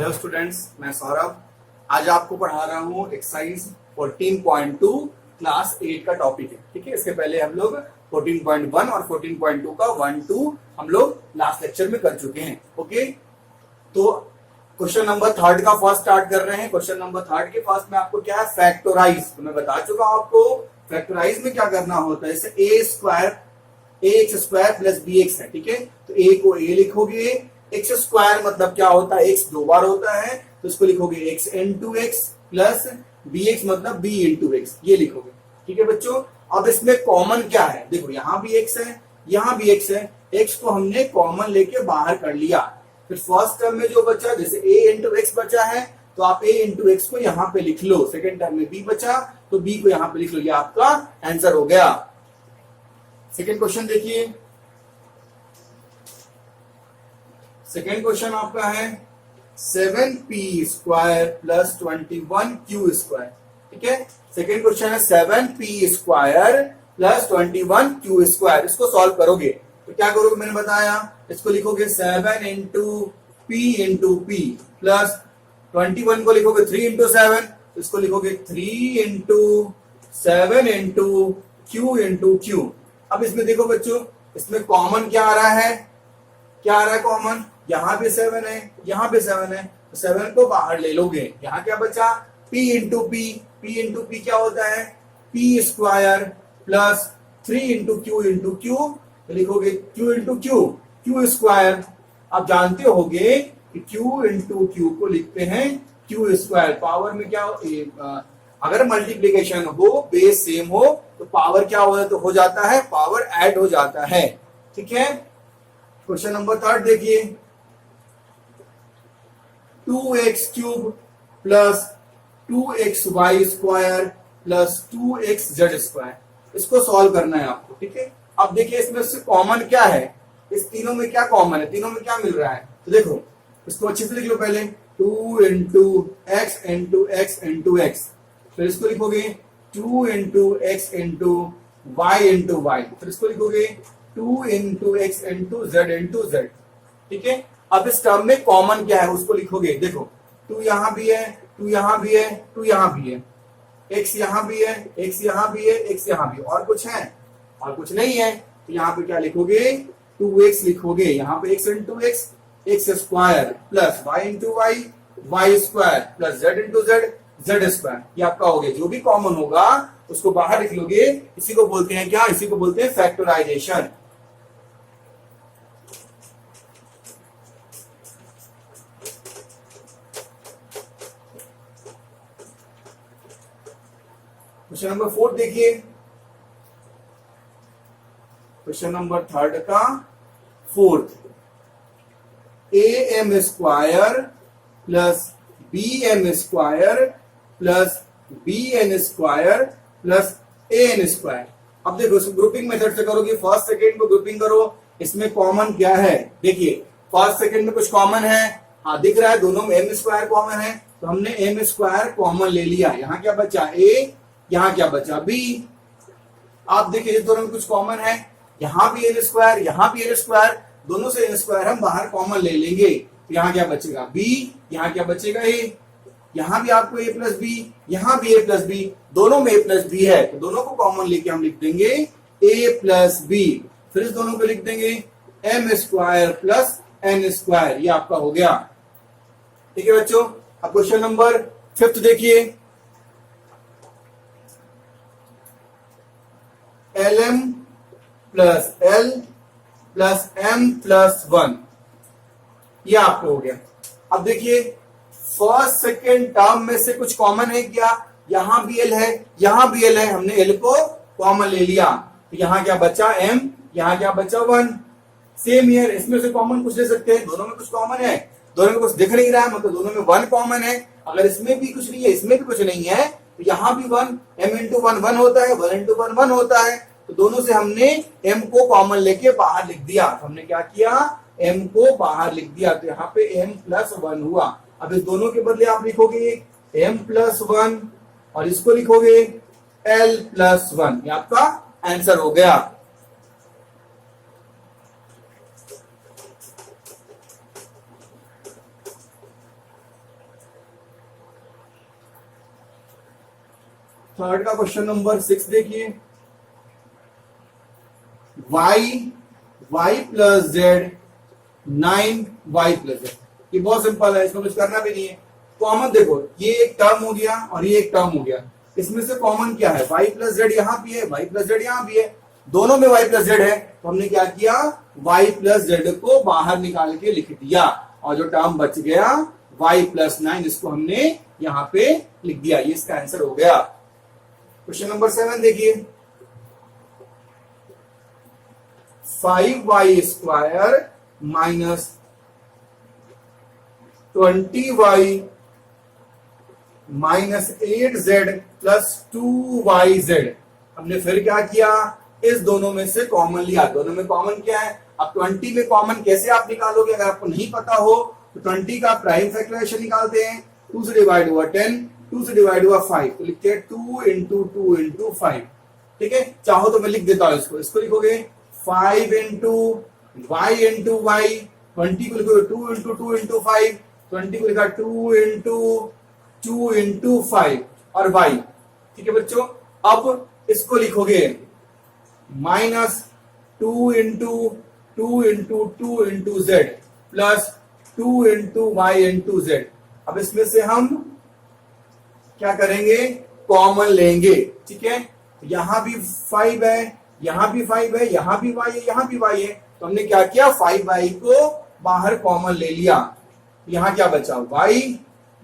Hello students, मैं सौरभ। आज आपको पढ़ा रहा हूँ एक्सरसाइज 14.2 क्लास 8 का टॉपिक है। ठीक है, इसके पहले हम लोग 14.1 और 14.2 का 1-2 हम लोग लास्ट लेक्चर में कर चुके हैं। ओके, तो क्वेश्चन नंबर 3 का फर्स्ट स्टार्ट कर रहे हैं। क्वेश्चन नंबर 3 के फर्स्ट में आपको क्या है, फैक्टोराइज। तो मैं बता चुका हूं आपको फैक्टोराइज में क्या करना होता है। जैसे ax स्क्वायर प्लस bx है। ठीक है, तो a को a लिखोगे, एक्स स्क्वायर मतलब क्या होता है, एक्स 2 बार होता है, तो इसको लिखोगे x into x plus b x मतलब बी इंटू एक्स, ये लिखोगे। ठीक है बच्चों, अब इसमें कॉमन क्या है, देखो यहाँ भी एक्स है, यहाँ भी एक्स है, एक्स को हमने कॉमन लेके बाहर कर लिया। फिर फर्स्ट टर्म में जो बचा, जैसे a इंटू एक्स बचा है, तो आप a इंटू एक्स को यहाँ पे लिख लो। सेकेंड टर्म में b बचा, तो b को यहाँ पे लिख लो। ये आपका आंसर हो गया। सेकेंड क्वेश्चन देखिए। सेकेंड क्वेश्चन आपका है 7p square plus 21q square. ठीक है, सेकेंड क्वेश्चन है 7p square plus 21q square. इसको सॉल्व करोगे तो क्या करोगे, मैंने बताया, इसको लिखोगे 7 इंटू p प्लस 21 को लिखोगे 3 इंटू 7, इसको लिखोगे 3 इंटू 7 इंटू q। अब इसमें देखो बच्चों, इसमें कॉमन क्या आ रहा है, क्या आ रहा है कॉमन, यहाँ भी 7 है, यहाँ भी 7 है, तो 7 को बाहर ले लोगे। यहाँ क्या बचा, p इंटू पी क्या होता है, p square plus 3 into Q, तो लिखोगे q इंटू क्यू स्क्वायर। आप जानते होगे कि q इंटू क्यू को लिखते हैं क्यू स्क्वायर। पावर में क्या हो, अगर मल्टीप्लीकेशन हो, बेस सेम हो, तो पावर क्या हो जाता है, पावर ऐड हो जाता है। ठीक है, क्वेश्चन नंबर 3 देखिए, 2x cube plus 2xy square plus 2xz square, इसको सॉल्व करना है आपको। ठीक है, अब देखिए इसमें से कॉमन क्या है, इस तीनों में क्या कॉमन है, तीनों में क्या मिल रहा है, तो देखो इसको अच्छे से लिख लो। पहले 2 into x into x into x, फिर इसको लिखोगे 2 इंटू एक्स इंटू वाई, फिर इसको लिखोगे 2 इंटू एक्स इंटू जेड। ठीक है, अब इस टर्म में कॉमन क्या है उसको लिखोगे। देखो 2 यहां भी है, 2 यहां भी है, 2 यहां भी है, x यहां भी है, x यहां भी है, x यहां भी है, और कुछ है, और कुछ नहीं है, तो यहाँ पे क्या लिखोगे, 2x लिखोगे। यहाँ पे x into x square plus y into y square plus z into z square, ये आपका हो गया। जो भी कॉमन होगा उसको बाहर लिख लोगे। इसी को बोलते हैं क्या, इसी को बोलते हैं फैक्टराइजेशन। क्वेश्चन नंबर 4 देखिए, क्वेश्चन नंबर 3 का 4th, am square plus bm square plus bn square plus an square. अब देखो इसको ग्रुपिंग मेथड से करोगे, फर्स्ट सेकेंड को ग्रुपिंग करो। इसमें कॉमन क्या है, देखिए फर्स्ट सेकेंड में कुछ कॉमन है, हाँ दिख रहा है, दोनों में m स्क्वायर कॉमन है, तो हमने m स्क्वायर कॉमन ले लिया। यहाँ क्या बचा a, यहाँ क्या बचा b। आप देखिए इस दोनों में कुछ कॉमन है, यहाँ भी n स्क्वायर, यहाँ भी n स्क्वायर, दोनों से n स्क्वायर हम बाहर कॉमन ले लेंगे, तो यहाँ क्या बचेगा b, यहाँ क्या बचेगा a, यहाँ भी आपको a प्लस बी, यहाँ भी a प्लस बी, दोनों में a प्लस बी है, तो दोनों को कॉमन लेके हम लिख देंगे a प्लस बी। फिर इस दोनों को लिख देंगे m square plus n square, ये आपका हो गया। ठीक है बच्चों, अब क्वेश्चन नंबर 5 देखिए, lm plus l plus m plus 1, ये आपको हो गया। अब देखिए फर्स्ट सेकेंड टर्म में से कुछ कॉमन है क्या, यहां भी l है, यहां भी l है, हमने l को कॉमन ले लिया, तो यहां क्या बचा m, यहां क्या बचा 1। सेम ईयर, इसमें से कॉमन कुछ ले सकते हैं, दोनों में कुछ कॉमन है, दोनों में कुछ दिख नहीं रहा है, मतलब दोनों में 1 कॉमन है। अगर इसमें भी कुछ नहीं है, इसमें भी कुछ नहीं है, तो यहां भी 1, m इंटू 1 होता है, 1 इंटू 1 होता है, तो दोनों से हमने m को कॉमन लेके बाहर लिख दिया। तो हमने क्या किया, m को बाहर लिख दिया, तो यहाँ पे m प्लस 1 हुआ। अब इस दोनों के बदले आप लिखोगे m प्लस 1 और इसको लिखोगे l प्लस 1, ये आपका आंसर हो गया। थर्ड का क्वेश्चन नंबर 6 देखिए, y plus Z 9y plus Z. ये बहुत सिंपल है, इसमें कुछ करना भी नहीं है। कॉमन देखो, ये एक टर्म हो गया और ये एक टर्म हो गया, इसमें से कॉमन क्या है, y प्लस जेड यहाँ भी है, y प्लस जेड यहाँ भी है, दोनों में y प्लस जेड है, तो हमने क्या किया, y प्लस जेड को बाहर निकाल के लिख दिया, और जो टर्म बच गया y प्लस 9, इसको हमने यहाँ पे लिख दिया। ये इसका आंसर हो गया। क्वेश्चन नंबर 7 देखिए, 5y square minus 20y minus 8z plus 2yz। हमने फिर क्या किया, इस दोनों में से कॉमन लिया। दोनों में कॉमन क्या है, अब 20 में कॉमन कैसे आप निकालोगे, अगर आपको नहीं पता हो तो 20 का प्राइम फैक्टराइजेशन निकालते हैं, 2 से डिवाइड हुआ 10, 2 से डिवाइड हुआ 5, तो लिखते हैं 2 इंटू 2 इंटू 5। ठीक है, चाहो तो मैं लिख देता हूं, इसको लिखोगे 5 इंटू वाई इंटू वाई, 20 को लिखोगे 2 इंटू 2 इंटू 5, 20 को लिखा 2 इंटू 5 और वाई। ठीक है बच्चों, अब इसको लिखोगे minus 2 into 2 into 2 into z plus 2 into y into z. अब इसमें से हम क्या करेंगे, कॉमन लेंगे। ठीक है, यहां भी 5 है, यहां भी 5 है, यहां भी y है, यहां भी y है, तो हमने क्या किया, 5y को बाहर कॉमन ले लिया। यहां क्या बचा y,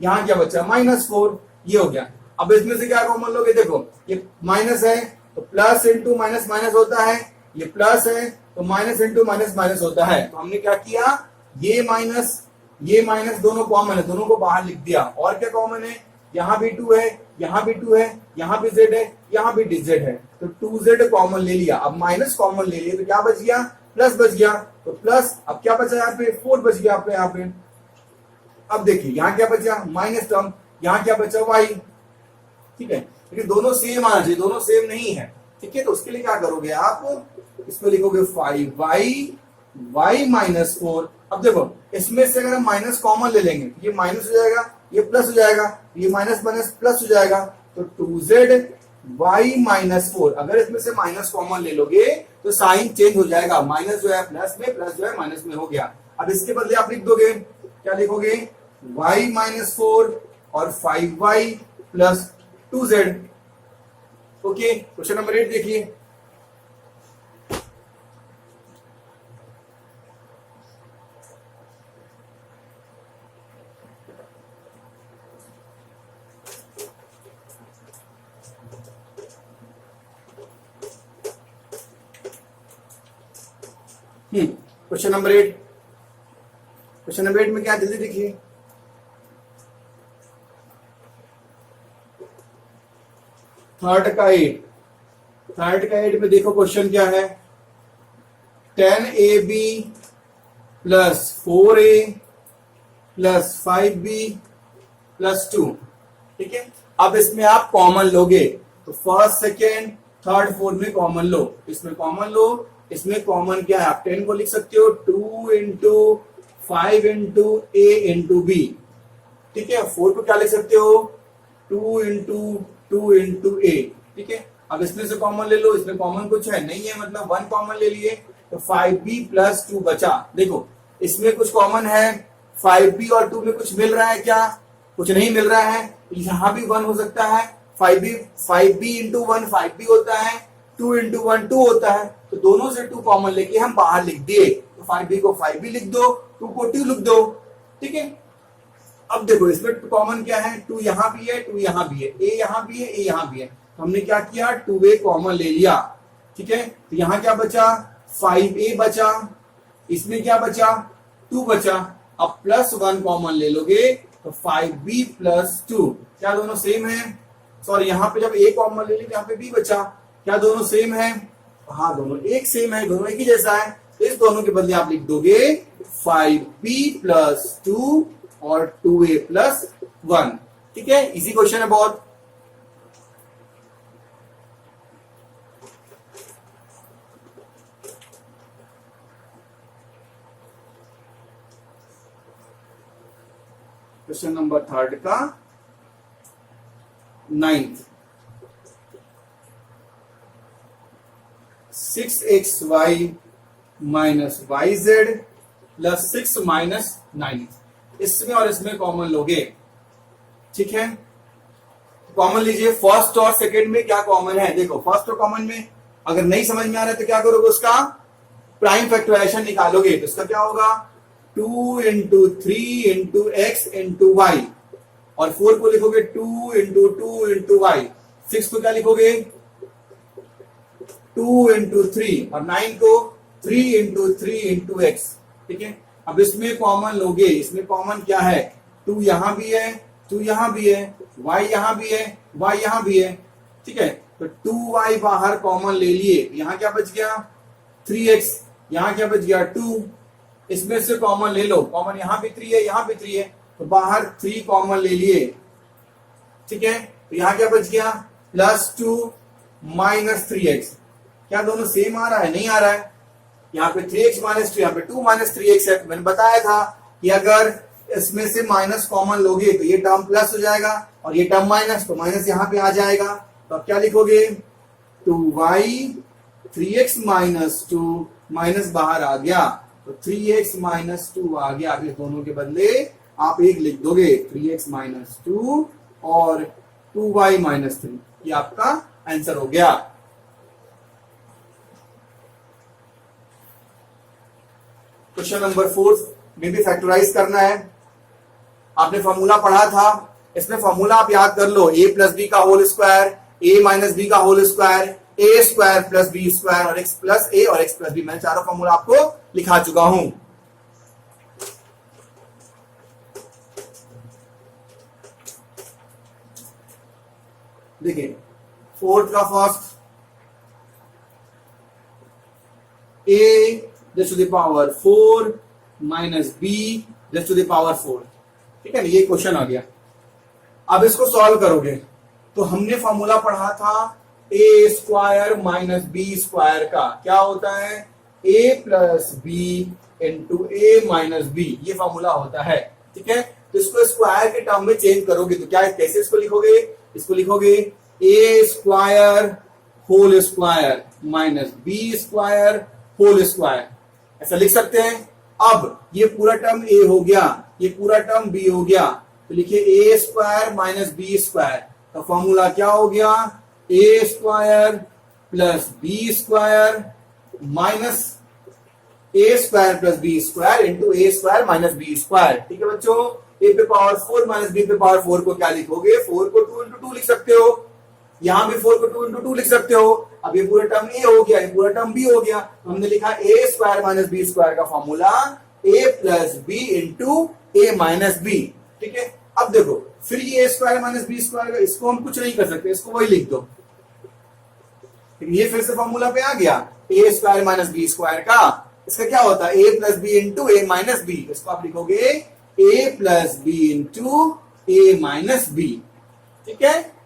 यहां क्या बचा -4, ये हो गया। अब इसमें से क्या कॉमन लोगे, देखो ये माइनस है तो प्लस इंटू माइनस माइनस होता है, ये प्लस है तो माइनस इंटू माइनस माइनस होता है। तो हमने क्या किया, ये माइनस दोनों कॉमन है, दोनों को बाहर लिख दिया। और क्या कॉमन है, यहाँ भी 2 है, यहाँ भी 2 है, यहाँ भी z है, यहाँ भी dz है, तो 2z कॉमन ले लिया। अब माइनस कॉमन ले लिया तो क्या बच गया, प्लस बच गया, तो प्लस अब क्या बचा यहाँ पे, 4 बच गया आपका यहाँ पे। अब देखिए यहाँ क्या बचा, माइनस टर्म, यहाँ क्या बचा y। ठीक है, लेकिन दोनों सेम आना चाहिए, दोनों सेम नहीं है। ठीक है, तो उसके लिए क्या करोगे आप, इसमें लिखोगे 5y माइनस 4। अब देखो इसमें से अगर हम माइनस कॉमन ले लेंगे, ये माइनस हो जाएगा, ये प्लस हो जाएगा, ये माइनस माइनस प्लस हो जाएगा, तो 2z y माइनस 4। अगर इसमें से माइनस कॉमन ले लोगे तो साइन चेंज हो जाएगा, माइनस जो है प्लस में, प्लस जो है माइनस में हो गया। अब इसके बदले आप लिख दोगे, क्या लिखोगे, y माइनस 4 और 5y plus 2z। Okay, question number 8 देखिए, क्वेश्चन नंबर 8। क्वेश्चन नंबर 8 में क्या, जल्दी देखिए, थर्ड का 8 में देखो क्वेश्चन क्या है, 10ab plus 4a plus 5b plus 2। ठीक है, अब इसमें आप कॉमन लोगे, तो फर्स्ट सेकेंड थर्ड फोर्थ में कॉमन लो, इसमें कॉमन लो। इसमें कॉमन क्या है, आप 10 को लिख सकते हो 2 into 5 into a into b। ठीक है, 4 को क्या लिख सकते हो, 2 इंटू 2 इंटू a। ठीक है, अब इसमें से कॉमन ले लो, इसमें कॉमन कुछ है नहीं है, मतलब 1 कॉमन ले लिए, तो 5b प्लस 2 बचा। देखो इसमें कुछ कॉमन है, 5b और 2 में कुछ मिल रहा है क्या, कुछ नहीं मिल रहा है, यहां भी 1 हो सकता है, 5b इंटू 1 5b होता है, 2 इंटू 1 2 होता है, तो दोनों से 2 कॉमन लेके हम बाहर लिख दिए, तो 5b को 5b लिख दो, 2 को 2 लिख दो। ठीक है, अब देखो इसमें कॉमन क्या है, 2 यहां भी है, 2 यहां भी है, a यहां भी है, a यहां भी है, तो हमने क्या किया, 2a कॉमन ले लिया। ठीक है, तो यहां क्या बचा, 5a बचा, इसमें क्या बचा, 2 बचा। अब प्लस 1 कॉमन ले लोगे तो 5b प्लस 2, क्या दोनों सेम है, सॉरी यहाँ पे जब a कॉमन ले लिया यहाँ पे b बचा, क्या दोनों सेम है, हाँ दोनों एक सेम है, दोनों एक ही जैसा है, तो इस दोनों के बदले आप लिख दोगे 5b प्लस 2 और 2a प्लस 1। ठीक है, इजी क्वेश्चन है बहुत। क्वेश्चन नंबर 3 का 9th, 6xy minus yz plus 6 minus 9x। इसमें और इसमें कॉमन लोगे, ठीक है। कॉमन लीजिए, फर्स्ट और सेकंड में क्या कॉमन है, देखो फर्स्ट और कॉमन में अगर नहीं समझ में आ रहा है तो क्या करोगे, उसका प्राइम फैक्टराइजेशन निकालोगे। तो इसका क्या होगा, 2 into 3 into x into y, और 4 को लिखोगे 2 इंटू 2 इंटू वाई, 6 को क्या लिखोगे 2 इंटू 3, और 9 को 3 इंटू 3 इंटू एक्स, ठीक है। अब इसमें कॉमन लोगे, इसमें कॉमन क्या है, 2 यहां भी है, 2 यहां भी है, y यहां भी है, y यहां भी है, ठीक है। तो 2y बाहर कॉमन ले लिए, यहां क्या बच गया 3x, यहां क्या बच गया 2, इसमें से कॉमन ले लो, कॉमन यहां भी 3 है, यहां भी 3 है, तो बाहर 3 कॉमन ले लिए, ठीक है। तो यहां क्या बच गया +2 माइनस 3x। क्या दोनों सेम आ रहा है, नहीं आ रहा है। यहाँ पे 3x माइनस 2, यहाँ पे 2 माइनस 3x है। मैंने बताया था कि अगर इसमें से माइनस कॉमन लोगे तो ये टर्म प्लस हो जाएगा, और ये टर्म माइनस, तो माइनस यहाँ पे आ जाएगा। तो अब क्या लिखोगे 2y 3x माइनस 2, माइनस बाहर आ गया तो 3x माइनस 2 आ गया। अब इस दोनों के बदले आप एक लिख दोगे 3x माइनस 2 और 2y माइनस 3, ये आपका आंसर हो गया। क्वेश्चन नंबर 4 में भी फैक्टराइज करना है। आपने फॉर्मूला पढ़ा था, इसमें फॉर्मूला आप याद कर लो, a प्लस बी का whole square, a minus B का whole square, a square plus B square, और x प्लस a और x प्लस बी। मैं चारों फॉर्मूला आपको लिखा चुका हूं। देखिए फोर्थ का first, a raise to the power 4 minus b raise to the power 4, ठीक है ना, ये क्वेश्चन आ गया। अब इसको सॉल्व करोगे तो हमने फॉर्मूला पढ़ा था a square minus B square का, क्या होता है a plus B into a minus B, ये फॉर्मूला होता है, ठीक है। तो इसको स्क्वायर के टर्म में चेंज करोगे तो क्या, कैसे इसको लिखोगे, इसको लिखोगे a square whole square minus B square whole square, ऐसा लिख सकते हैं। अब ये पूरा टर्म a हो गया, ये पूरा टर्म b हो गया, तो लिखिए a square minus B square का फॉर्मूला क्या हो गया, a square plus B square minus a square plus B square into a square minus B square, ठीक है बच्चों। a पे पावर 4 माइनस b पे पावर 4 को क्या लिखोगे, 4 को 2 इंटू 2 लिख सकते हो, यहां भी 4 को 2 इंटू 2 लिख सकते हो। अब ये पूरा टर्म a हो गया, ये पूरा टर्म b हो गया, तो हमने लिखा a square minus B square का formula a plus B into a minus B, ठीक है। अब देखो फिर ये a square minus B square का, इसको हम कुछ नहीं कर सकते, इसको वही लिख दो, ये फिर से फॉर्मूला पे आ गया a square minus B square का। इसका क्या होता है a plus B into a minus b, इसको आप लिखोगे a plus B into a minus B, ठीक है।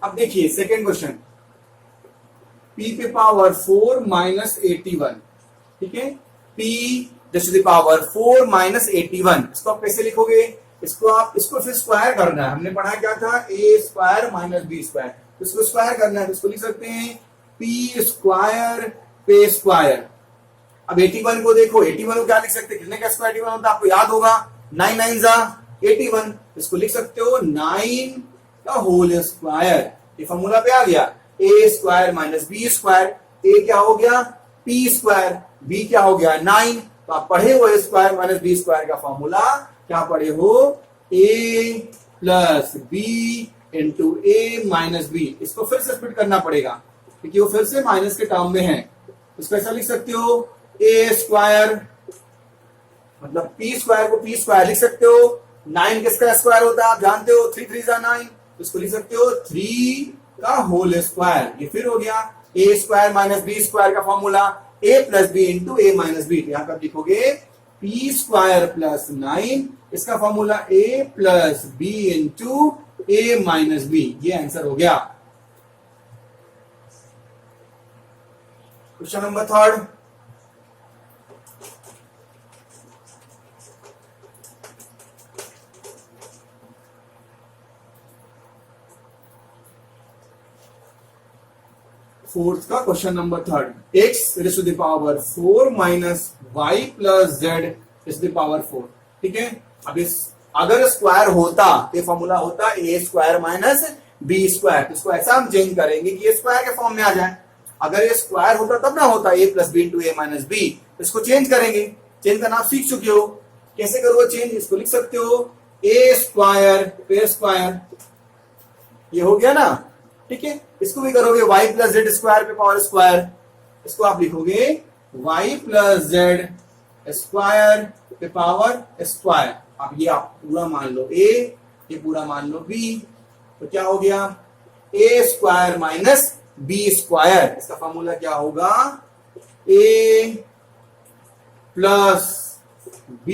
अब देखिए सेकेंड क्वेश्चन, p पे पावर 4 माइनस 81, ठीक है, p raise to the power 4 minus 81, इसको आप कैसे लिखोगे, इसको फिर स्क्वायर करना है। हमने पढ़ा क्या था, a square minus B square, इसको स्क्वायर करना है, तो इसको लिख सकते हैं p स्क्वायर पे स्क्वायर। अब 81 को देखो, 81 को क्या लिख सकते हैं, कितने का स्क्वायर 81 होता है आपको याद होगा, 9 9 जा 81, इसको लिख सकते हो 9 का होल स्क्वायर, ये फॉर्मूला पे आ गया a square minus B square, a क्या हो गया p स्क्वायर, b क्या हो गया 9, तो आप पढ़े हो a square minus B square का फॉर्मूला, क्या पढ़े हो a plus b into a minus b. इसको फिर से स्प्लिट करना पड़ेगा क्योंकि वो फिर से माइनस के टर्म में है, इसको ऐसा लिख सकते हो a स्क्वायर मतलब p स्क्वायर को p स्क्वायर लिख सकते हो, 9 किसका स्क्वायर होता है आप जानते हो, 3 3 जा 9, इसको लिख सकते हो 3 का होल स्क्वायर, ये फिर हो गया a square minus B square का formula a plus B into a minus B, तो यहां पर लिखोगे p स्क्वायर प्लस 9, इसका formula a plus B into a minus B, ये आंसर हो गया। क्वेश्चन नंबर 3, फोर्थ का question number third, X raise to the power 4 minus Y plus Z raise to the power 4। ठीक है, अब इस अगर स्क्वायर होता तो फॉर्मूला होता ए स्क्वायर माइनस बी स्क्वायर, तो इसको ऐसा हम चेंज करेंगे कि ये स्क्वायर के फॉर्म में आ जाए। अगर ये स्क्वायर होता तब ना होता ए प्लस बी इंटू ए माइनस बी, इसको चेंज करेंगे। चेंज करना आप सीख चुके हो, कैसे करोगे चेंज, इसको लिख सकते हो ए स्क्वायर पे स्क्वायर, ये हो गया ना। ठीक है, इसको भी करोगे y प्लस जेड स्क्वायर पे पावर स्क्वायर, इसको आप लिखोगे y प्लस जेड स्क्वायर पे पावर स्क्वायर। अब ये आप पूरा मान लो a, ये पूरा मान लो b, तो क्या हो गया a square minus b square. इसका फॉर्मूला क्या होगा a प्लस b,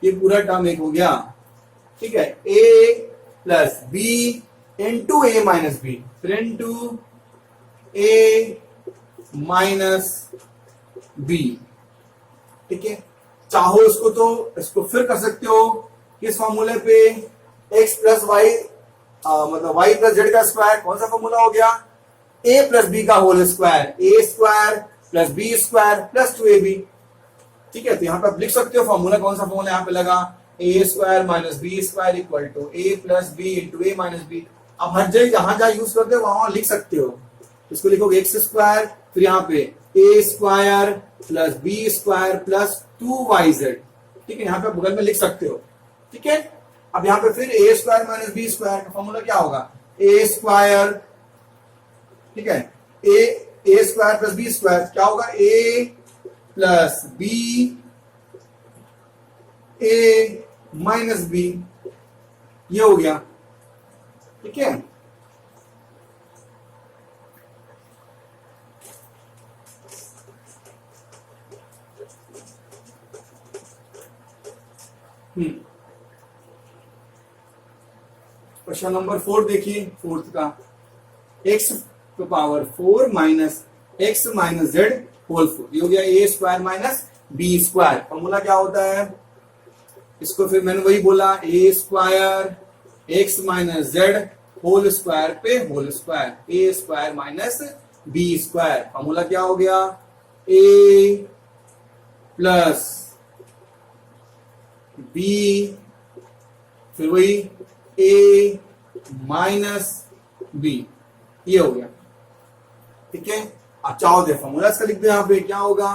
ये पूरा टर्म एक हो गया। ठीक है, a plus b into A minus b, फिर इंटू ए माइनस बी। ठीक है, चाहो इसको तो इसको फिर कर सकते हो किस फॉर्मूले पे, एक्स प्लस वाई मतलब वाई प्लस जेड का स्क्वायर, कौन सा फॉर्मूला हो गया ए प्लस बी का whole square, A square plus B square plus 2ab। ठीक है, तो यहां पे आप लिख सकते हो फॉर्मूला, कौन सा फॉर्मूला यहां पे लगा, A square minus B square equal to A plus B into A minus B. अब हर जगह जहां जहां यूज करते हो वहां लिख सकते हो, इसको लिखोगे एक्स स्क्वायर, फिर यहाँ पे A square plus B square plus 2yz। ठीक है, यहाँ पे बगल में लिख सकते हो। ठीक है, अब यहाँ पे फिर ए स्क्वायर माइनस बी स्क्वायर का फॉर्मूला क्या होगा, ए स्क्वायर, ठीक है, ए स्क्वायर प्लस बी स्क्वायर क्या होगा, ए प्लस बी ए माइनस बी, ये हो गया। ठीक है, क्वेश्चन नंबर 4 देखिए, फोर्थ का, X to power 4 minus X minus Z whole 4, ये हो गया A square minus B square. Formula क्या होता है, इसको फिर मैंने वही बोला, A square X minus Z whole square पे whole square, A square minus B square. Formula क्या हो गया, ए प्लस बी, फिर वही ए माइनस बी, ये हो गया। ठीक है, आप चाहो दे फॉर्मूला इसका लिख दो, यहां पे क्या होगा,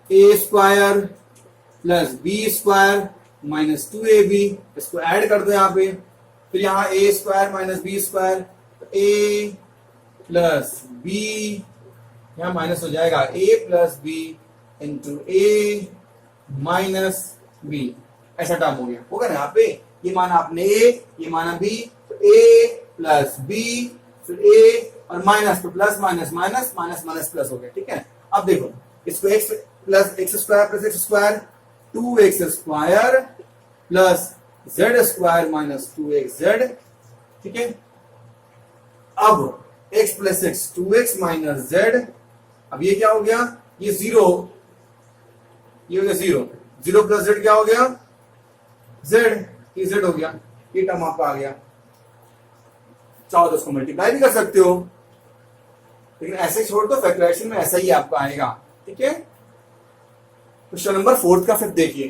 A square plus B square minus 2ab, इसको ऐड कर दो यहाँ पे, फिर यहाँ A square minus B square, A plus B, यहाँ माइनस हो जाएगा A plus B into A minus B, ऐसा टर्म हो गया, होगा ना यहाँ पे, ये माना आपने ए, ये माना बी, तो ए प्लस बी, फिर ए और माइनस, तो plus minus minus minus minus plus हो गया। ठीक है, अब देखो इसको x plus x square plus x square 2x square plus Z square minus 2xz। ठीक है, अब x plus x 2x minus Z, अब ये क्या हो गया, ये जीरो, ये हो गया जीरो, जीरो प्लस जेड क्या हो गया, जेड, ये जेड हो गया, ये टर्म आपका आ गया। चाहो तो उसको मल्टीप्लाई भी कर सकते हो, लेकिन ऐसे छोड़ दो, फैक्टराइजेशन में ऐसा ही आपका आएगा। ठीक है, क्वेश्चन नंबर 4 का फिर देखिए,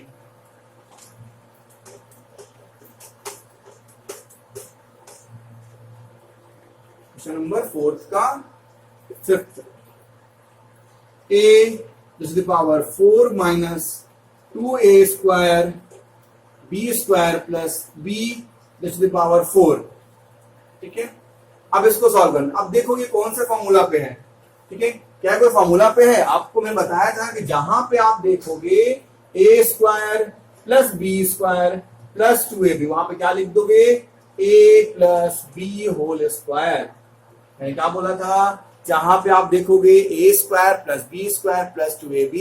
क्वेश्चन नंबर 4 का fifth, a to the power 4 minus 2a square B square plus b to the power 4। ठीक है, अब इसको सॉल्व करना। अब देखो ये कौन सा फॉर्मूला पे है। ठीक है, क्या कोई फॉर्मूला पे है, आपको मैं बताया था कि जहां पे आप देखोगे A square plus B square plus 2ab, वहां पे क्या लिख दोगे, A plus B whole square. मैंने क्या बोला था, जहां पे आप देखोगे A square plus B square plus 2ab,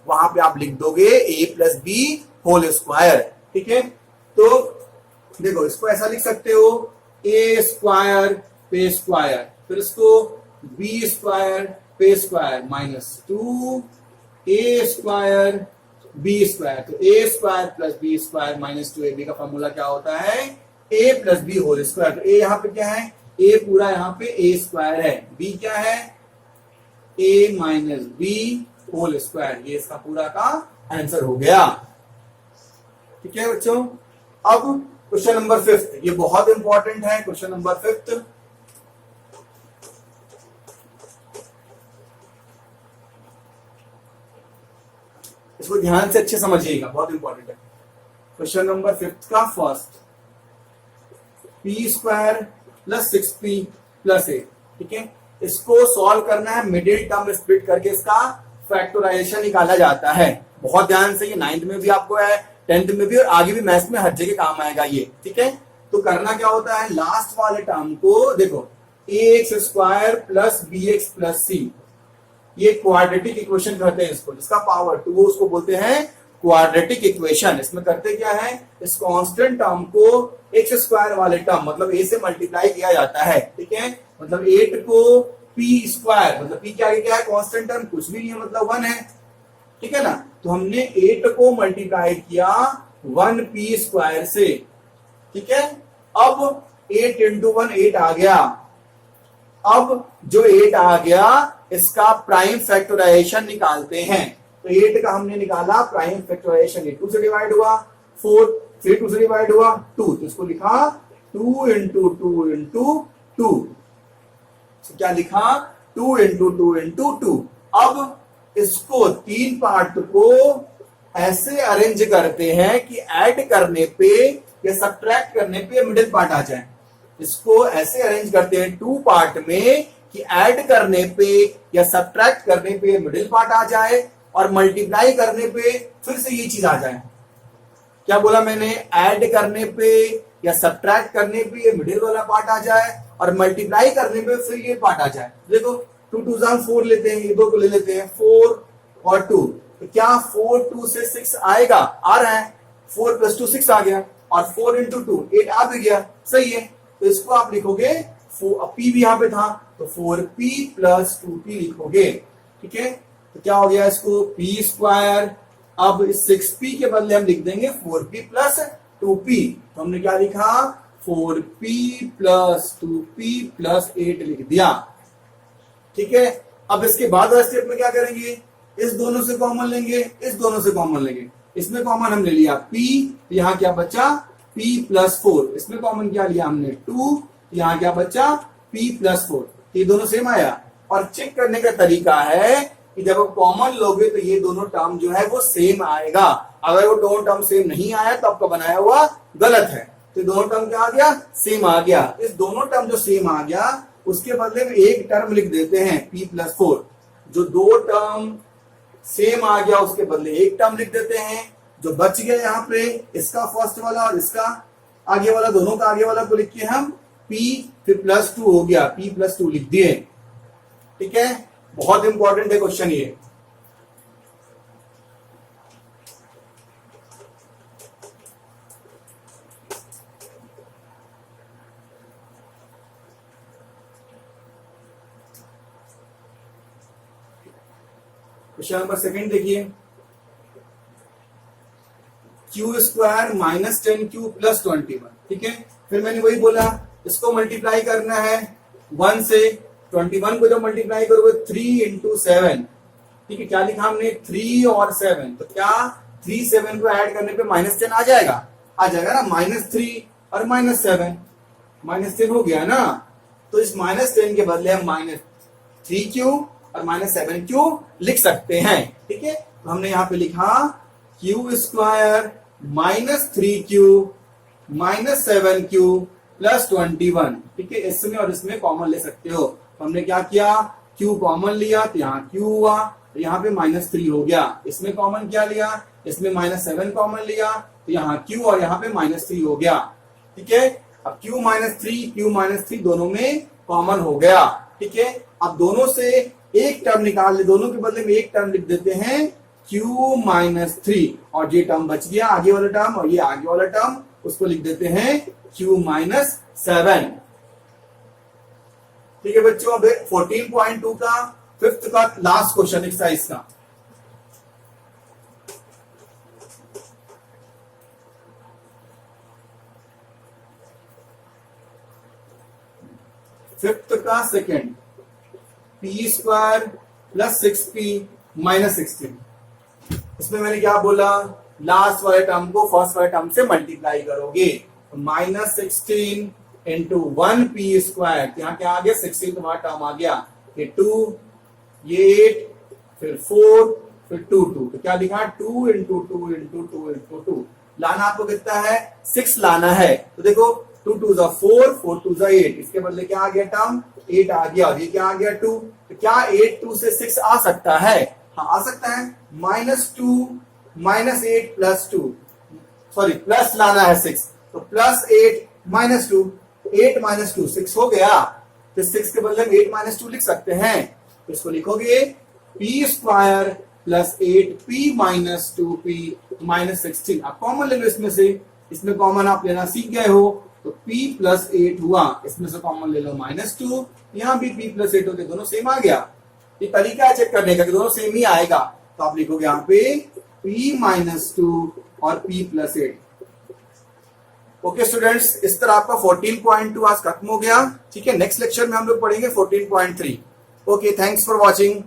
वहां पे आप लिख दोगे A plus B whole square. ठीक है, तो देखो इसको ऐसा लिख सकते हो, ए स्क्वायर पे स्क्वायर, फिर इसको बी स्क्वायर पे square minus 2 A square B square, तो A square plus B square minus 2ab का फॉर्मूला क्या होता है, A plus B whole square. तो ए यहाँ पे क्या है, ए पूरा यहाँ पे ए स्क्वायर है, बी क्या है ए माइनस बी होल स्क्वायर, ये इसका पूरा का आंसर हो गया। ठीक है बच्चों, अब क्वेश्चन नंबर 5, ये बहुत इंपॉर्टेंट है क्वेश्चन नंबर 5। इसको ध्यान से अच्छे समझिएगा, बहुत इंपॉर्टेंट है। क्वेश्चन नंबर 5 का first, P square plus 6p plus 8, ठीक है, इसको सॉल्व करना है, मिडिल टर्म स्प्लिट करके इसका फैक्टराइजेशन निकाला जाता है। बहुत ध्यान से, ये 9th में भी आपको है, 10th में भी, और आगे भी मैथ्स में हर जगह काम आएगा ये। ठीक है, तो करना क्या होता है, लास्ट वाले टर्म को देखो, ax square plus bx plus c, ये क्वाड्रेटिक इक्वेशन कहते हैं इसको, जिसका पावर 2 उसको बोलते हैं क्वाड्रेटिक इक्वेशन। इसमें करते क्या है, इस कांस्टेंट टर्म को एक्स स्क्वायर वाले टर्म मतलब a से मल्टीप्लाई किया जाता है। ठीक है, मतलब 8 को p स्क्वायर, मतलब p क्या है कांस्टेंट टर्म, कुछ भी नहीं है, मतलब 1 है। ठीक है ना, तो हमने 8 को मल्टीप्लाई किया 1p स्क्वायर से। ठीक है, अब 8 इंटू 1 8 आ गया। अब जो 8 आ गया इसका प्राइम फैक्टराइजेशन निकालते हैं। तो 8 का हमने निकाला प्राइम फैक्टराइजेशन, 2 से डिवाइड हुआ 4, फिर 2 से डिवाइड हुआ 2, तो इसको लिखा 2 इंटू 2 इंटू 2। क्या लिखा, 2 इंटू 2 इंटू 2। अब इसको 3 पार्ट को ऐसे अरेंज करते हैं कि ऐड करने पे या सब्ट्रैक्ट करने पे मिडिल पार्ट आ जाए। इसको ऐसे अरेंज करते हैं 2 पार्ट में कि ऐड करने पे या सब्ट्रैक्ट करने पे मिडिल पार्ट आ जाए, और मल्टीप्लाई करने पे फिर से ये चीज आ जाए। क्या बोला मैंने, ऐड करने पे या सब्ट्रैक्ट करने पे ये मिडिल वाला पार्ट आ जाए, और मल्टीप्लाई करने पे फिर ये पार्ट आ जाए। देखो 2 2 4 लेते हैं, ये 2 को ले लेते हैं, 4 और 2, तो क्या 4 2 से 6 आएगा, आ रहा है, 4 प्लस 2 6 आ गया, और 4 इंटू 2 8 आ भी गया, सही है। तो इसको आप लिखोगे, पी भी यहाँ पे था तो 4p प्लस 2p लिखोगे। ठीक है, तो क्या हो गया, इसको p स्क्वायर, अब इस 6p के बदले हम लिख देंगे 4p प्लस 2p, तो हमने क्या लिखा, 4p प्लस 2p प्लस 8 लिख दिया। ठीक है, अब इसके बाद वाले स्टेप में क्या करेंगे, इस दोनों से कॉमन लेंगे, इस दोनों से कॉमन लेंगे। इसमें कॉमन हम ले लिया p, यहाँ क्या बचा p प्लस 4, इसमें कॉमन क्या लिया हमने 2, यहाँ क्या बचा p प्लस 4, ये दोनों सेम आया। और चेक करने का तरीका है कि जब आप कॉमन लोगे तो ये दोनों टर्म जो है वो सेम आएगा। अगर वो दोनों टर्म सेम नहीं आया तो आपका बनाया हुआ गलत है। तो दोनों टर्म क्या आ गया, सेम आ गया। इस दोनों टर्म जो सेम आ गया उसके बदले में एक टर्म लिख देते हैं p प्लस 4। जो दो टर्म सेम आ गया उसके बदले एक टर्म लिख देते हैं। जो बच गया यहाँ पे, इसका फर्स्ट वाला और इसका आगे वाला, दोनों का आगे वाला को लिख के हम p फिर प्लस 2 हो गया, p प्लस 2 लिख दिए। ठीक है, बहुत इंपॉर्टेंट है क्वेश्चन ये। क्वेश्चन नंबर 2 देखिए, Q square minus 10q plus 21। ठीक है, फिर मैंने वही बोला, इसको मल्टीप्लाई करना है 1 से। 21 को जब मल्टीप्लाई करोगे 3 इंटू 7, ठीक है, क्या लिखा हमने 3 और 7, तो क्या 3 7 को ऐड करने पे माइनस 10 आ जाएगा, ना, -3 और -7, -10 हो गया ना। तो इस -10 के बदले हम -3q और -7q लिख सकते हैं। ठीक है, तो हमने यहाँ पे लिखा q square -3q -7q plus 21। ठीक है, इसमें और इसमें कॉमन ले सकते हो। तो हमने क्या किया, q कॉमन लिया तो यहाँ q हुआ, तो यहाँ पे -3 हो गया। इसमें कॉमन क्या लिया, इसमें -7 कॉमन लिया, तो यहाँ q और यहाँ पे -3 हो गया। ठीक है, अब q -3 दोनों में कॉमन हो गया। ठीक है, अब दोनों से एक टर्म निकाल ले, दोनों के बदले में एक टर्म लिख देते हैं q -3, और ये टर्म बच गया आगे वाला टर्म, और ये आगे वाला टर्म, उसको लिख देते हैं q -7। ठीक है बच्चों, अब 14.2 का 5th का लास्ट क्वेश्चन एक्सरसाइज का। फिफ्थ का second P square plus 6p minus 16। इसमें मैंने क्या बोला, लास्ट वाले टर्म को फर्स्ट वाले टर्म से मल्टीप्लाई करोगे, तो माइनस 16 इंटू 1p स्क्वायर, यहाँ क्या आ गया 16 तुम्हारा टर्म आ गया, ये 2 ये 8 फिर 4 फिर 2 2, तो क्या लिखा 2 इंटू 2 इंटू 2 इंटू 2। लाना आपको कितना है 6 लाना है, तो देखो 2 2 4 4 2 8, इसके बदले क्या आ गया टर्म 8 आ गया, और ये क्या आ गया 2, तो क्या 8 2 से 6 आ सकता है, हाँ आ सकता है, -2 -8 प्लस 2, सॉरी प्लस लाना है 6, तो +8 -2, 8 -2 6 हो गया, तो 6 के बदले में 8 -2 लिख सकते हैं, तो इसको लिखोगे p square plus 8p minus 2p minus 16। आप कॉमन ले लो इसमें से, इसमें कॉमन आप लेना सीख गए हो, तो p प्लस 8 हुआ, इसमें से कॉमन ले लो -2, यहाँ भी p प्लस 8 हो गए, दोनों सेम आ गया। ये तरीका है चेक करने का कि दोनों सेम ही आएगा, तो आप लिखोगे यहाँ पे p -2 और p प्लस 8। ओके स्टूडेंट्स, इस तरह आपका 14.2 आज खत्म हो गया। ठीक है, नेक्स्ट लेक्चर में हम लोग पढ़ेंगे 14.3। Okay, thanks for watching.